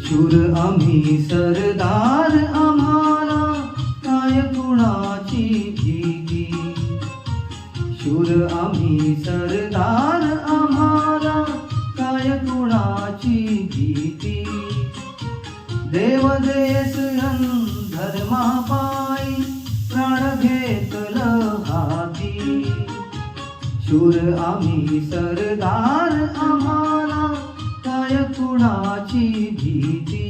शूर आम्ही सरदार, आम्हाला काय कुणाची भीती. शूर आम्ही सरदार, आम्हाला काय कुणाची भीती. देव देस धर्मापायी प्राण घेतल हाती. शूर आम्ही सरदार, आम्हाला काय कुणाची भीती.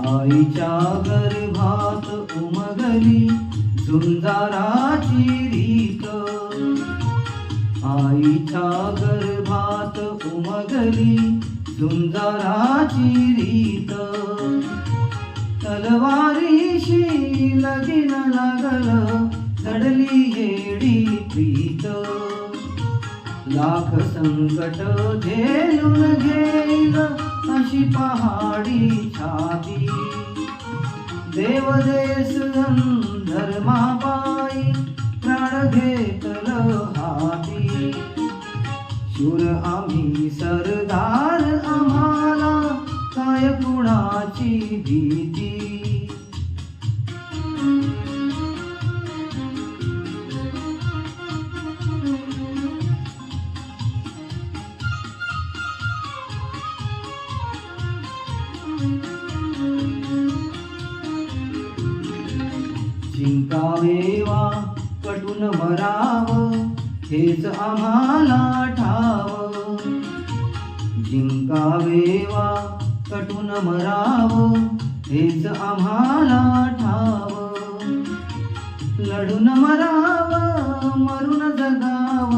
आईच्या गर्भात उमगली झुंजाराची रीत. आईच्या गर्भात उमगली झुंजाराची रीत. तलवारीशी लगीन लागल चढली येडी प्रीत. लाख संकट झेलून घेईल अशी पहाडी छाती. देव देस धर्मापायी प्राण घेतल हाती. शूर आम्ही सरदार, आम्हाला काय कुणाची भीती. जिंकावे वा कटून मराव हेच आम्हाला ठाव. जिंकावे वा कटून मराव हेच आम्हाला ठाव. लढून मराव मरून जगाव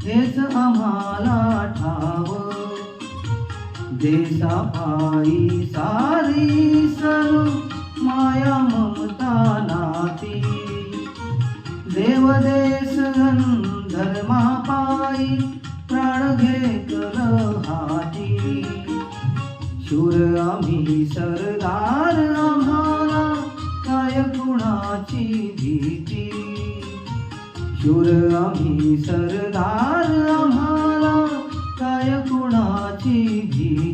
हेच आम्हाला ठाव. देशापायी सारी सरू माया ममता नाती. देव देस धर्मापायी प्राण घेतल हाती. शूर आम्ही सरदार, आम्हाला काय कुणाची भीती. शूर आम्ही सरदार, आम्हाला काय कुणाची भीती.